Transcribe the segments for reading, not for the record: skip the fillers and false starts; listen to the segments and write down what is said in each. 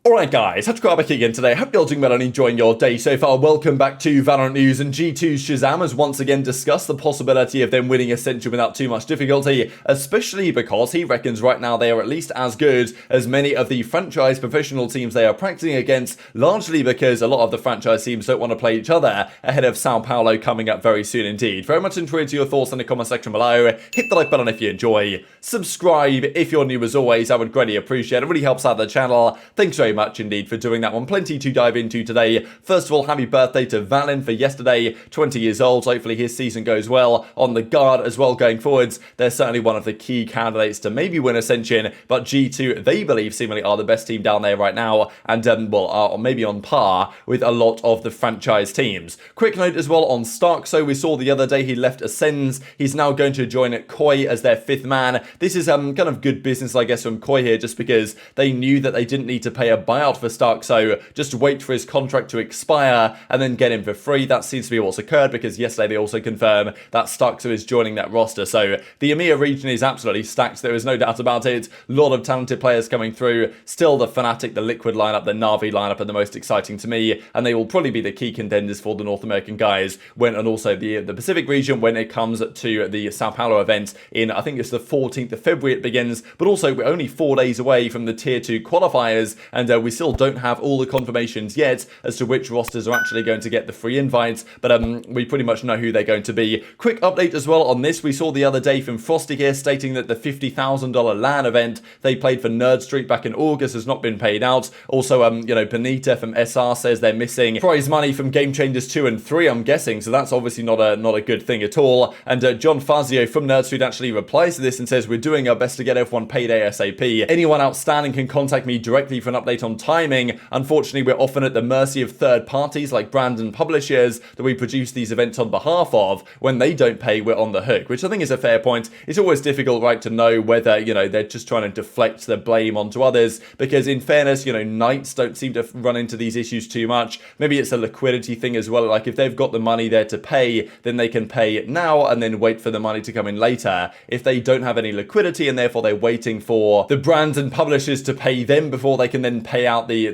Alright guys, TacticalRab back again today. Hope you're all doing well and enjoying your day so far. Welcome back to VALORANT News, and G2's ShahZaM has once again discussed the possibility of them winning Ascension without too much difficulty, especially because he reckons right now they are at least as good as many of the franchise professional teams they are practicing against, largely because a lot of the franchise teams don't want to play each other ahead of Sao Paulo coming up very soon indeed. Very much intrigued to your thoughts in the comment section below. Hit the like button if you enjoy. Subscribe if you're new as always, I would greatly appreciate it. It really helps out the channel. Thanks very much indeed for doing that one. Plenty to dive into today. First of all, happy birthday to Valin for yesterday, 20 years old. Hopefully his season goes well on the guard as well going forwards. They're certainly one of the key candidates to maybe win Ascension, but G2, they believe, seemingly are the best team down there right now, and well, are maybe on par with a lot of the franchise teams. Quick note as well on Stark. So we saw the other day he left Ascends. He's now going to join Koi as their fifth man. This is kind of good business, I guess, from Koi here, just because they knew that they didn't need to pay a buyout for Stark, so just wait for his contract to expire and then get him for free. That seems to be what's occurred, because yesterday they also confirmed that Stark is joining that roster. So the EMEA region is absolutely stacked, there is no doubt about it. A lot of talented players coming through. Still the Fnatic, the Liquid lineup, the Na'Vi lineup are the most exciting to me, and they will probably be the key contenders for the North American guys and also the Pacific region when it comes to the Sao Paulo event in, I think it's the 14th of February it begins, but also we're only 4 days away from the Tier 2 qualifiers, and we still don't have all the confirmations yet as to which rosters are actually going to get the free invites, but we pretty much know who they're going to be. Quick update as well on this. We saw the other day from Frosty here stating that the $50,000 LAN event they played for Nerd Street back in August has not been paid out. Also, Benita from SR says they're missing prize money from Game Changers 2 and 3, I'm guessing, so that's obviously not a good thing at all. And John Fazio from Nerd Street actually replies to this and says, "We're doing our best to get everyone paid ASAP. Anyone outstanding can contact me directly for an update on timing. Unfortunately, we're often at the mercy of third parties like brands and publishers that we produce these events on behalf of. When they don't pay, we're on the hook," which I think is a fair point. It's always difficult, right, to know whether, they're just trying to deflect the blame onto others, because in fairness, Knights don't seem to run into these issues too much. Maybe it's a liquidity thing as well. Like if they've got the money there to pay, then they can pay now and then wait for the money to come in later. If they don't have any liquidity and therefore they're waiting for the brands and publishers to pay them before they can then pay out the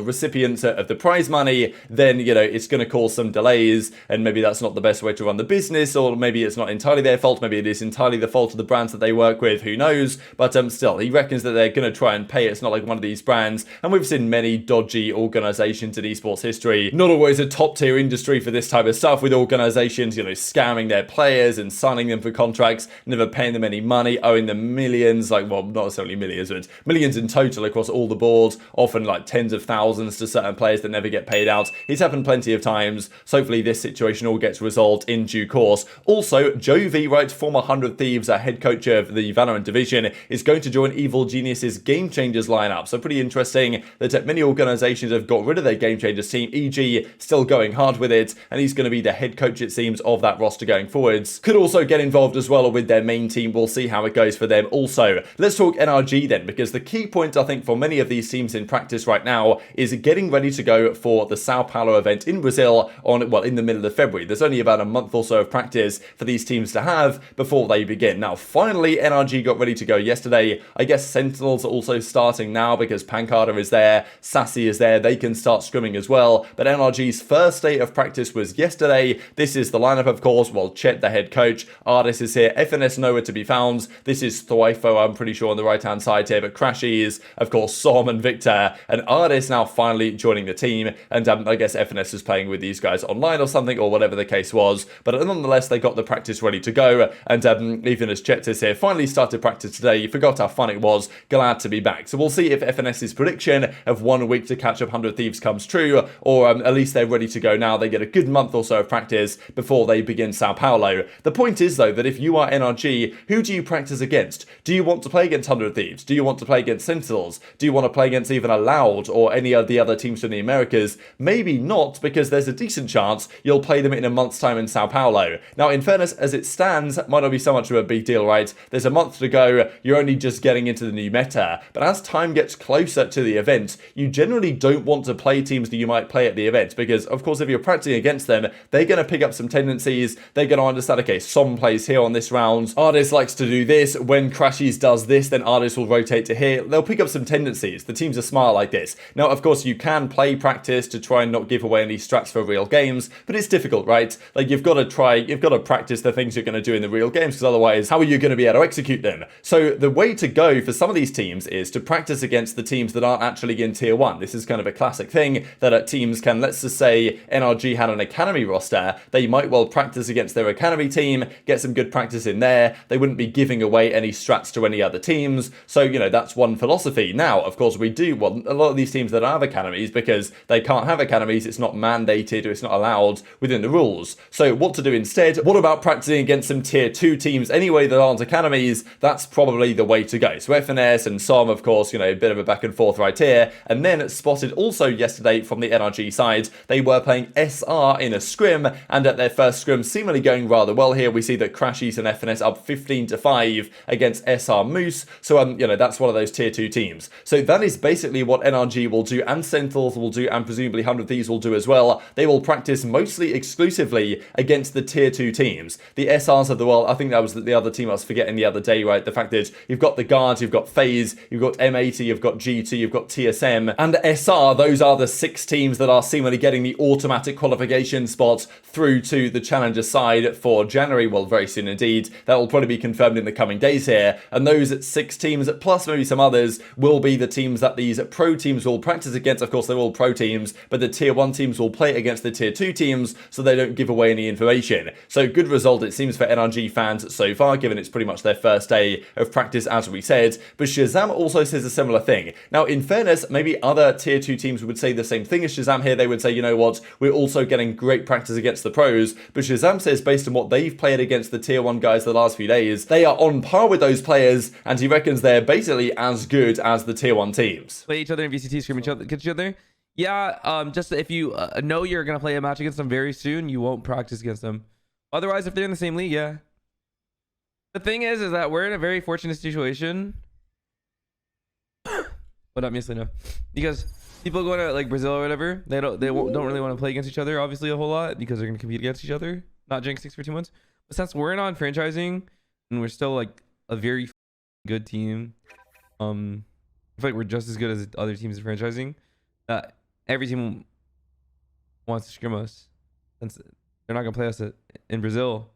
recipients of the prize money, then it's going to cause some delays, and maybe that's not the best way to run the business, or maybe it's not entirely their fault, maybe it is entirely the fault of the brands that they work with, who knows. But still, he reckons that they're going to try and pay. It's not like one of these brands, and we've seen many dodgy organizations in esports history. Not always a top tier industry for this type of stuff, with organizations scamming their players and signing them for contracts, never paying them any money, owing them millions, not necessarily millions, but millions in total across all the boards, often like tens of thousands to certain players that never get paid out. It's happened plenty of times, so hopefully this situation all gets resolved in due course. Also, Joe V, right, former 100 Thieves head coach of the Valorant division, is going to join Evil Genius's Game Changers lineup. So pretty interesting that many organizations have got rid of their Game Changers team, e.g. still going hard with it, and he's going to be the head coach, it seems, of that roster going forwards. Could also get involved as well with their main team. We'll see how it goes for them also. Let's talk NRG then, because the key point I think for many of these teams in practice right now is getting ready to go for the Sao Paulo event in Brazil in the middle of February. There's only about a month or so of practice for these teams to have before they begin. Now, finally, NRG got ready to go yesterday. I guess Sentinels are also starting now because Pancada is there, Sassy is there, they can start scrimming as well. But NRG's first day of practice was yesterday. This is the lineup, of course. Well, Chet, the head coach, Artis is here, FNS nowhere to be found. This is Thwifo, I'm pretty sure, on the right-hand side here, but Crashies, of course, Som and Victor, and Artis now finally joining the team, and I guess FNS is playing with these guys online or something, or whatever the case was, but nonetheless, they got the practice ready to go, and even as Chet is here, finally started practice today. You forgot how fun it was, glad to be back. So we'll see if FNS's prediction of 1 week to catch up 100 Thieves comes true, or at least they're ready to go now. They get a good month or so of practice before they begin Sao Paulo. The point is, though, that if you are NRG, who do you practice against? Do you want to play against 100 Thieves? Do you want to play against Sentinels? Do you want to play against even Loud or any of the other teams from the Americas? Maybe not, because there's a decent chance you'll play them in a month's time in Sao Paulo. Now, in fairness, as it stands, it might not be so much of a big deal, right? There's a month to go, you're only just getting into the new meta, but as time gets closer to the event, you generally don't want to play teams that you might play at the event, because, of course, if you're practicing against them, they're going to pick up some tendencies. They're going to understand, okay, Som plays here on this round, Artis likes to do this. When Crashies does this, then Artis will rotate to here. They'll pick up some tendencies. The teams are smart like this. Now, of course, you can play practice to try and not give away any strats for real games, but it's difficult, right? Like, you've got to practice the things you're going to do in the real games, because otherwise, how are you going to be able to execute them? So the way to go for some of these teams is to practice against the teams that aren't actually in tier 1. This is kind of a classic thing that teams can, let's just say NRG had an academy roster, they might well practice against their academy team, get some good practice in there. They wouldn't be giving away any strats to any other teams. So, you know, that's one philosophy. Now, of course, we do want a lot of these teams that have academies, because they can't have academies, it's not mandated or it's not allowed within the rules. So what to do instead? What about practicing against some tier 2 teams anyway that aren't academies? That's probably the way to go. So FNS and ShahZaM, of course, you know, a bit of a back and forth right here. And then spotted also yesterday from the NRG side, they were playing SR in a scrim, and at their first scrim seemingly going rather well here. We see that Crashies and FNS up 15-5 against SR Moose. So, you know, that's one of those tier 2 teams. So that is basically what NRG will do, and Sentinels will do, and presumably 100 Thieves will do as well. They will practice mostly exclusively against the tier 2 teams. The SRs of the world, I think that was the other team I was forgetting the other day, right? The fact that you've got the Guards, you've got FaZe, you've got M80, you've got G2, you've got TSM, and SR. Those are the 6 teams that are seemingly getting the automatic qualification spots through to the challenger side for January. Well, very soon indeed. That will probably be confirmed in the coming days here. And those 6 teams, plus maybe some others, will be the teams that these pro teams will practice against. Of course, they're all pro teams, but the tier 1 teams will play against the tier 2 teams, so they don't give away any information. So good result, it seems, for NRG fans so far, given it's pretty much their first day of practice, as we said. But ShahZaM also says a similar thing. Now, in fairness, maybe other tier 2 teams would say the same thing as ShahZaM here. They would say, you know what, we're also getting great practice against the pros. But ShahZaM says, based on what they've played against the tier 1 guys the last few days, they are on par with those players, and he reckons they're basically as good as the tier 1 teams. Play each other in VCT, scream each other. Yeah, just if you know you're gonna play a match against them very soon, you won't practice against them. Otherwise, if they're in the same league, yeah. The thing is that we're in a very fortunate situation. But obviously no, because people going to like Brazil or whatever, they don't really want to play against each other, obviously, a whole lot, because they're gonna compete against each other, not Gen.G 6 for 2 months. But since we're not franchising and we're still like a very good team, I feel like we're just as good as other teams in franchising. Every team wants to scrim us, since they're not gonna play us in Brazil.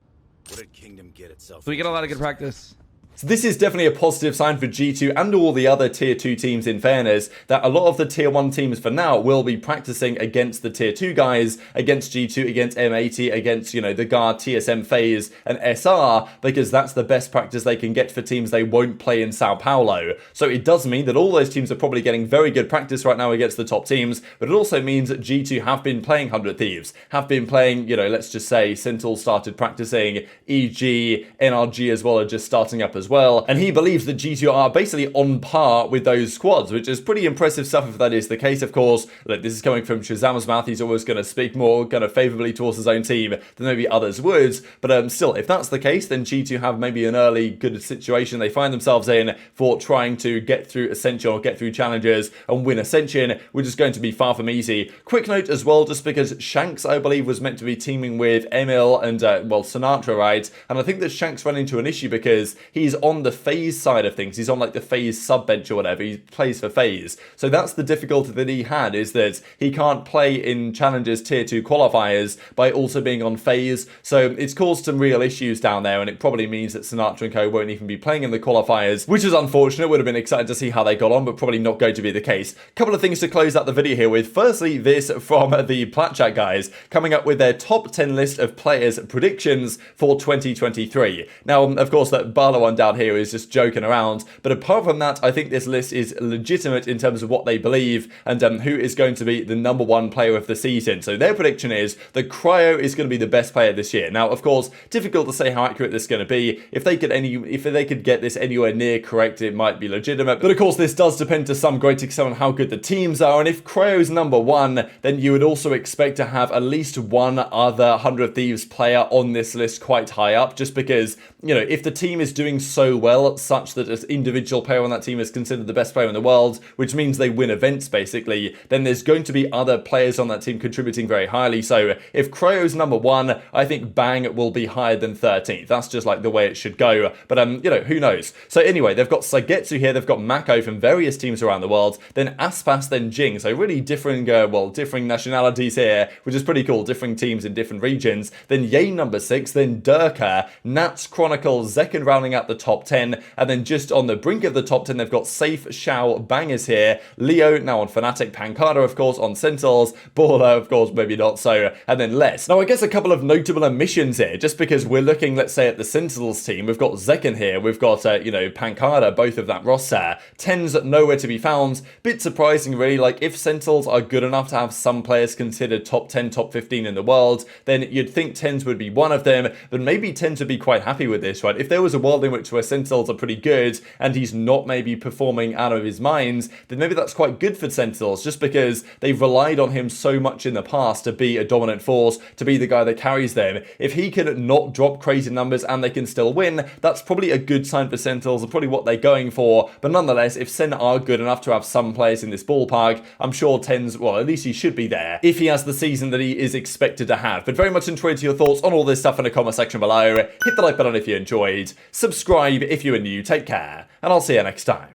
What did Kingdom get itself? So we get a lot of good practice. So this is definitely a positive sign for G2 and all the other tier 2 teams, in fairness, that a lot of the tier 1 teams for now will be practicing against the tier 2 guys, against G2, against M80, against, you know, the Guard, TSM, FaZe, and SR, because that's the best practice they can get for teams they won't play in Sao Paulo. So it does mean that all those teams are probably getting very good practice right now against the top teams, but it also means that G2 have been playing 100 Thieves, have been playing, you know, let's just say Sentinels started practicing, EG, NRG as well are just starting up as well, and he believes that G2 are basically on par with those squads, which is pretty impressive stuff if that is the case. Of course, look, this is coming from ShahZaM's mouth. He's always going to speak more kind of favorably towards his own team than maybe others would, but still, if that's the case, then G2 have maybe an early good situation they find themselves in for trying to get through Ascension or get through challenges and win Ascension, which is going to be far from easy. Quick note as well, just because Shanks, I believe, was meant to be teaming with Emil and, well, Sinatraa, right? And I think that Shanks ran into an issue because he's on the FaZe side of things. He's on like the FaZe sub bench or whatever. He plays for FaZe. So that's the difficulty that he had, is that he can't play in challenges tier 2 qualifiers by also being on FaZe. So it's caused some real issues down there, and it probably means that Sinatraa and co won't even be playing in the qualifiers, which is unfortunate. Would have been excited to see how they got on, but probably not going to be the case. Couple of things to close out the video here with. Firstly, this from the Platchat guys coming up with their top 10 list of players predictions for 2023. Now, of course, that Barlow one down here is just joking around, but apart from that, I think this list is legitimate in terms of what they believe and who is going to be the #1 player of the season. So their prediction is that Cryo is going to be the best player this year. Now, of course, difficult to say how accurate this is going to be. If they could get this anywhere near correct, it might be legitimate. But of course, this does depend to some great extent on how good the teams are. And if Cryo's #1, then you would also expect to have at least one other 100 Thieves player on this list quite high up, just because, you know, if the team is doing so well, such that an individual player on that team is considered the best player in the world, which means they win events basically, then there's going to be other players on that team contributing very highly. So if Cryo's number 1, I think Bang will be higher than 13th. That's just like the way it should go. But you know, who knows? So anyway, they've got Sagetsu here, they've got Mako from various teams around the world, then Aspas, then Jing. So really differing, differing nationalities here, which is pretty cool. Differing teams in different regions. Then Ye number 6, then Durka, Nats, Chronicle, Zekken rounding out the top 10, and then just on the brink of the top 10, they've got Safe, Shao, Bangers here, Leo now on Fnatic, Pancada of course on Sentinels, Baller of course maybe not so, and then less. Now I guess a couple of notable omissions here, just because we're looking, let's say, at the Sentinels team, we've got Zekken here, we've got Pancada, both of that roster, TenZ nowhere to be found. Bit surprising really, like if Sentinels are good enough to have some players considered top 10, top 15 in the world, then you'd think TenZ would be one of them, but maybe TenZ would be quite happy with this, right? If there was a world in which where Sentinels are pretty good and he's not maybe performing out of his mind, then maybe that's quite good for Sentinels, just because they've relied on him so much in the past to be a dominant force, to be the guy that carries them. If he can not drop crazy numbers and they can still win, that's probably a good sign for Sentinels and probably what they're going for. But nonetheless, if Sen are good enough to have some players in this ballpark, I'm sure TenZ, well, at least he should be there if he has the season that he is expected to have. But very much enjoyed your thoughts on all this stuff in the comment section below. Hit the like button if you enjoyed, subscribe if you are new, take care, and I'll see you next time.